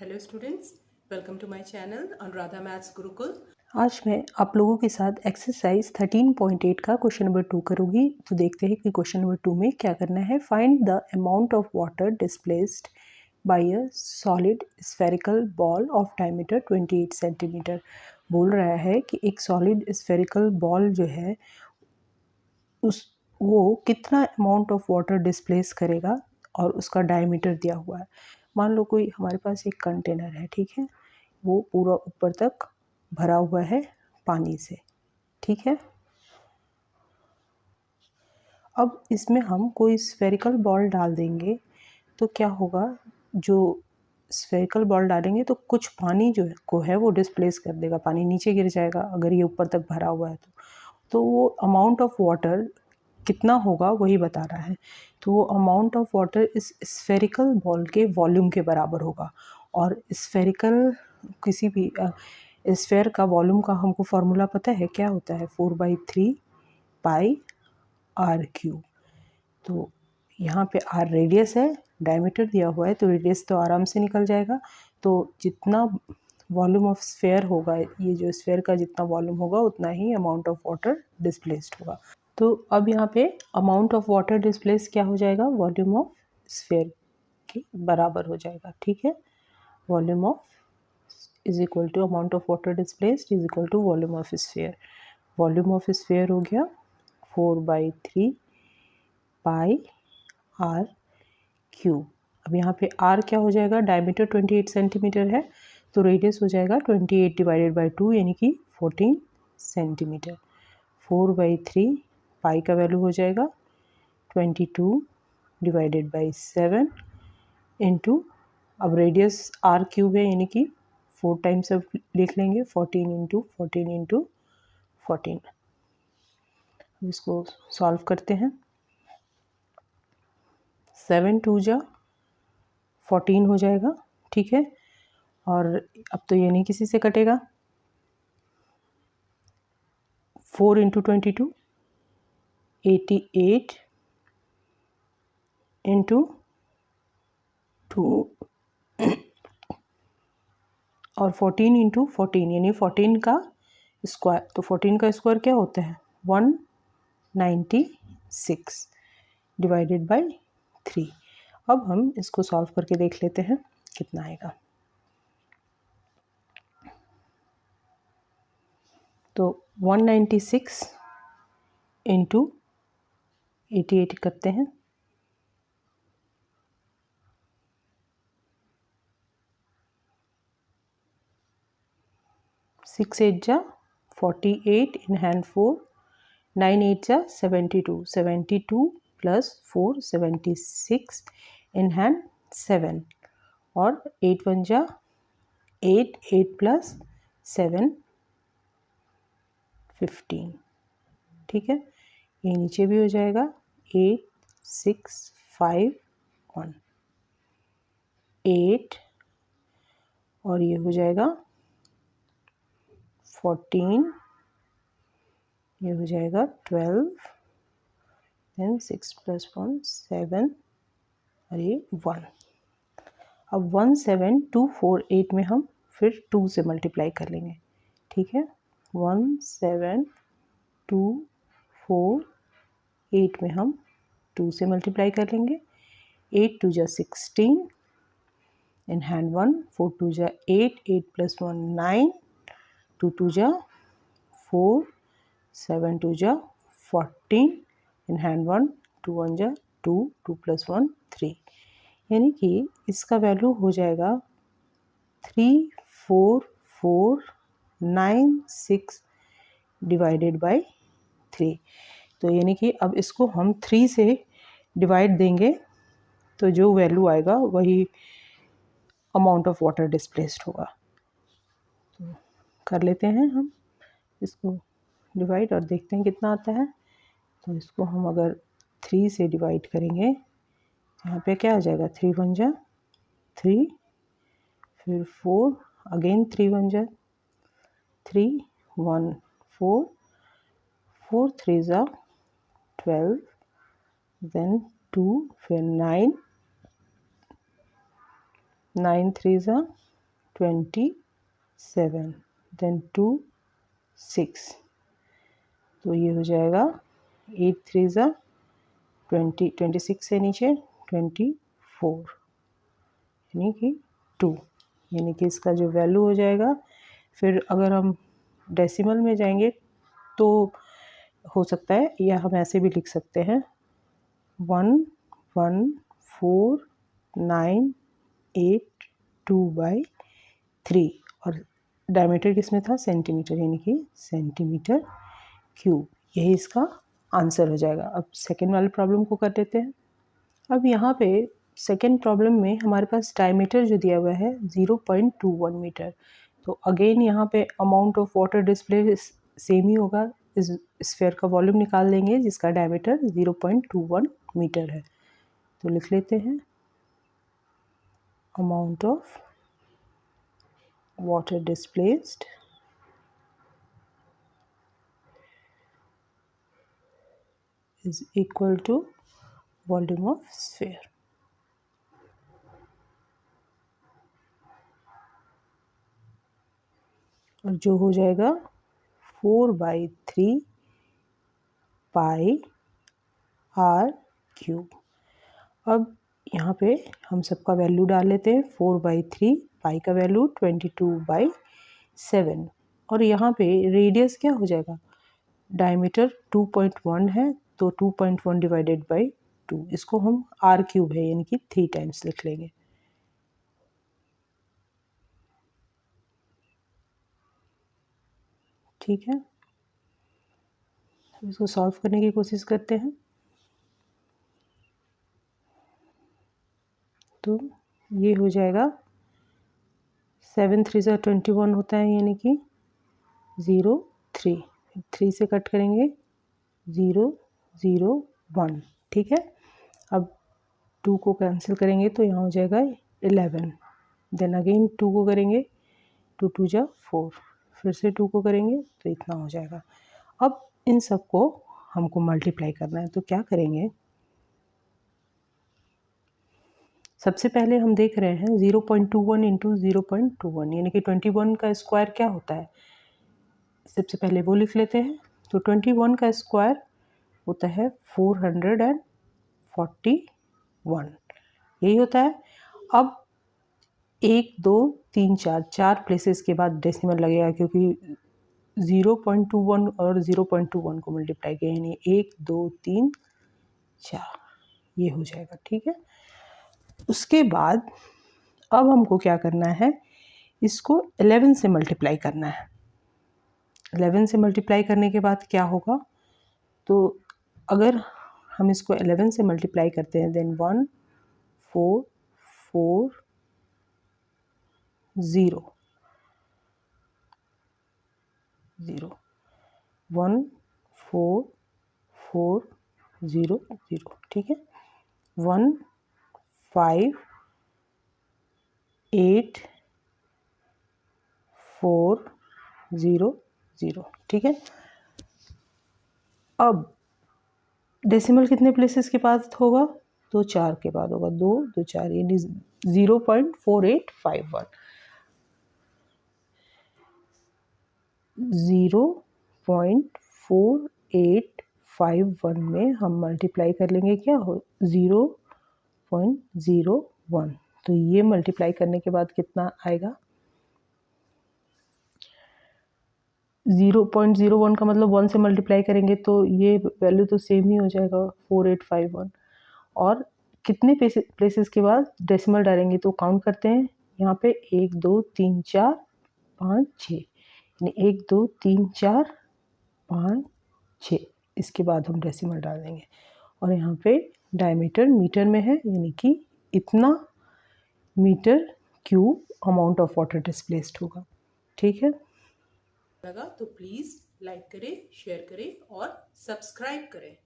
Hello students, welcome to my channel Anuradha maths Gurukul. आज मैं आप लोगों के साथ एक्सरसाइज 13.8 का क्वेश्चन नंबर 2 करूँगी। तो देखते हैं कि क्वेश्चन नंबर 2 में क्या करना है। Find the amount of water displaced by a solid spherical ball of diameter 28 centimetre. बोल रहा है कि एक सॉलिड स्फेरिकल बॉल जो है वो कितना अमाउंट ऑफ वाटर डिस्प्लेस करेगा और उसका डायमीटर दिया हुआ है। मान लो कोई हमारे पास एक कंटेनर है, ठीक है, वो पूरा ऊपर तक भरा हुआ है पानी से, ठीक है। अब इसमें हम कोई स्फेरिकल बॉल डाल देंगे तो क्या होगा, जो स्फेरिकल बॉल डालेंगे तो कुछ पानी जो है वो डिस्प्लेस कर देगा, पानी नीचे गिर जाएगा अगर ये ऊपर तक भरा हुआ है तो वो अमाउंट ऑफ वाटर कितना होगा वही बता रहा है। तो वो अमाउंट ऑफ वाटर इस स्फेरिकल बॉल के वॉल्यूम के बराबर होगा। और स्फेरिकल किसी भी स्फेयर का वॉल्यूम का हमको फार्मूला पता है, क्या होता है, 4/3 पाई आर क्यूब। तो यहाँ पे आर रेडियस है, डायमीटर दिया हुआ है तो रेडियस तो आराम से निकल जाएगा। तो जितना वॉल्यूम ऑफ स्फेयर होगा, ये जो स्फेयर का जितना वॉल्यूम होगा उतना ही अमाउंट ऑफ वाटर डिस्प्लेस्ड होगा। तो अब यहाँ पे अमाउंट ऑफ वाटर डिस्प्लेस क्या हो जाएगा, वॉल्यूम ऑफ स्फेयर के बराबर हो जाएगा, ठीक है। Volume of is equal to amount of water displaced is equal to volume of sphere. Volume of sphere हो गया 4/3 पाई आर क्यूब। अब यहाँ पे आर क्या हो जाएगा, डायमीटर 28 सेंटीमीटर है तो रेडियस हो जाएगा 28 डिवाइडेड बाई 2 यानी कि 14 सेंटीमीटर। 4/3 पाई का वैल्यू हो जाएगा 22 डिवाइडेड बाई 7 इंटू, अब रेडियस आर क्यूब है यानी कि 4 टाइम्स अब लिख लेंगे, 14 इंटू 14 इंटू 14। इसको सॉल्व करते हैं। 7 2 जा 14 हो जाएगा, ठीक है। और अब तो ये नहीं किसी से कटेगा। 4 इंटू 22 88 इंटू 2 और 14 इंटू 14 यानी 14 का स्क्वायर। तो 14 का स्क्वायर क्या होता है, 196 डिवाइडेड बाई 3। अब हम इसको सॉल्व करके देख लेते हैं कितना आएगा। तो 196 इंटू 88 करते हैं, 6 8 जा 48 इन हैंड 4, 9 8 जा 72, 72 प्लस 4 76 इन हैंड 7 और 8 1 जा 8, 8 प्लस 7 15, ठीक है। ये नीचे भी हो जाएगा 8 6 5 1 8 और ये हो जाएगा 14, ये हो जाएगा 12, देन 6 प्लस 1 7 और ये 1। अब 17248 में हम फिर 2 से मल्टीप्लाई कर लेंगे, ठीक है। 17248 में हम 2 से मल्टीप्लाई कर लेंगे। 8 2 जा 16 इन हैंड 1, 4 2 जा 8, 8 प्लस 1 9, 2 2 जा 4, 7 2 जा 14 इन हैंड 1, 2 1 जा 2, 2 प्लस 1 3, यानी कि इसका वैल्यू हो जाएगा 34496 डिवाइडेड बाई 3। तो यानी कि अब इसको हम 3 से डिवाइड देंगे तो जो वैल्यू आएगा वही अमाउंट ऑफ वाटर डिस्प्लेस्ड होगा। तो कर लेते हैं हम इसको डिवाइड और देखते हैं कितना आता है। तो इसको हम अगर 3 से डिवाइड करेंगे, यहाँ पे क्या आ जाएगा, 3 1 जा 3, फिर 4 अगेन 3 1 जा 3 1 4, 4 3 जा 12, देन 2, फिर 9 9 3 जा 27, देन 2 6, तो ये हो जाएगा 8 3 ज़ा 20, 26 से नीचे 24 यानी कि 2, यानी कि इसका जो वैल्यू हो जाएगा, फिर अगर हम डेसिमल में जाएंगे तो हो सकता है या हम ऐसे भी लिख सकते हैं 114982/3 और डायमीटर किस में था, सेंटीमीटर, यानी कि सेंटीमीटर क्यूब। यही इसका आंसर हो जाएगा। अब सेकेंड वाले प्रॉब्लम को कर लेते हैं। अब यहाँ पे सेकेंड प्रॉब्लम में हमारे पास डायमीटर जो दिया हुआ है 0.21 मीटर। तो अगेन यहाँ पे amount of water display same ही होगा। इस स्फीयर का वॉल्यूम निकाल लेंगे जिसका डायमीटर 0.21 मीटर है। तो लिख लेते हैं amount of water displaced is equal to volume of sphere. और जो हो जाएगा 4/3 पाई आर क्यूब। अब यहाँ पे हम सबका वैल्यू डाल लेते हैं। 4/3 पाई का वैल्यू 22/7 और यहाँ पे रेडियस क्या हो जाएगा, डायमीटर 2.1 है तो 2.1 डिवाइडेड बाई 2, इसको हम आर क्यूब है यानी कि 3 टाइम्स लिख लेंगे। ठीक है, इसको सॉल्व करने की कोशिश करते हैं। तो ये हो जाएगा 7 3 ज़ा 21 होता है यानी कि 0 3, 3 से कट करेंगे 0 0 1। ठीक है, अब 2 को कैंसिल करेंगे तो यहाँ हो जाएगा 11, देन अगेन 2 को करेंगे 2 2 जा 4, फिर से 2 को करेंगे तो इतना हो जाएगा। अब इन सब को हमको मल्टीप्लाई करना है, तो क्या करेंगे, सबसे पहले हम देख रहे हैं 0.21 इंटू 0.21 यानी कि 21 का स्क्वायर क्या होता है, सबसे पहले वो लिख लेते हैं। तो 21 का स्क्वायर होता है 441, यही होता है। अब 1 2 3 4 4 प्लेसेस के बाद डेसिमल लगेगा क्योंकि 0.21 और 0.21 को मल्टीप्लाई किया यानी 1 2 3 4, ये हो जाएगा। ठीक है, उसके बाद अब हमको क्या करना है, इसको 11 से मल्टीप्लाई करना है। 11 से मल्टीप्लाई करने के बाद क्या होगा, तो अगर हम इसको 11 से मल्टीप्लाई करते हैं देन 1 4 4 0 0 1 4 4 0 0। ठीक है, 1 5 8 4 0 0। ठीक है, अब डेसिमल कितने प्लेसेस के बाद होगा, तो 4 के बाद होगा, 2 2 4 यानी 0.4851 0.4851 में हम मल्टीप्लाई कर लेंगे क्या हो 0.01, तो ये मल्टीप्लाई करने के बाद कितना आएगा, 0.01 का मतलब 1 से मल्टीप्लाई करेंगे तो ये वैल्यू तो सेम ही हो जाएगा 4851। और कितने प्लेसेस के बाद डेसिमल डालेंगे तो काउंट करते हैं, यहाँ पे 1 2 3 4 5 6 यानी 1 2 3 4 5 6, इसके बाद हम डेसिमल डाल देंगे। और यहाँ पे डायमीटर मीटर में है यानी कि इतना metre cube amount of water displaced होगा। ठीक है, लगा तो प्लीज़ लाइक करें, शेयर करें और सब्सक्राइब करें।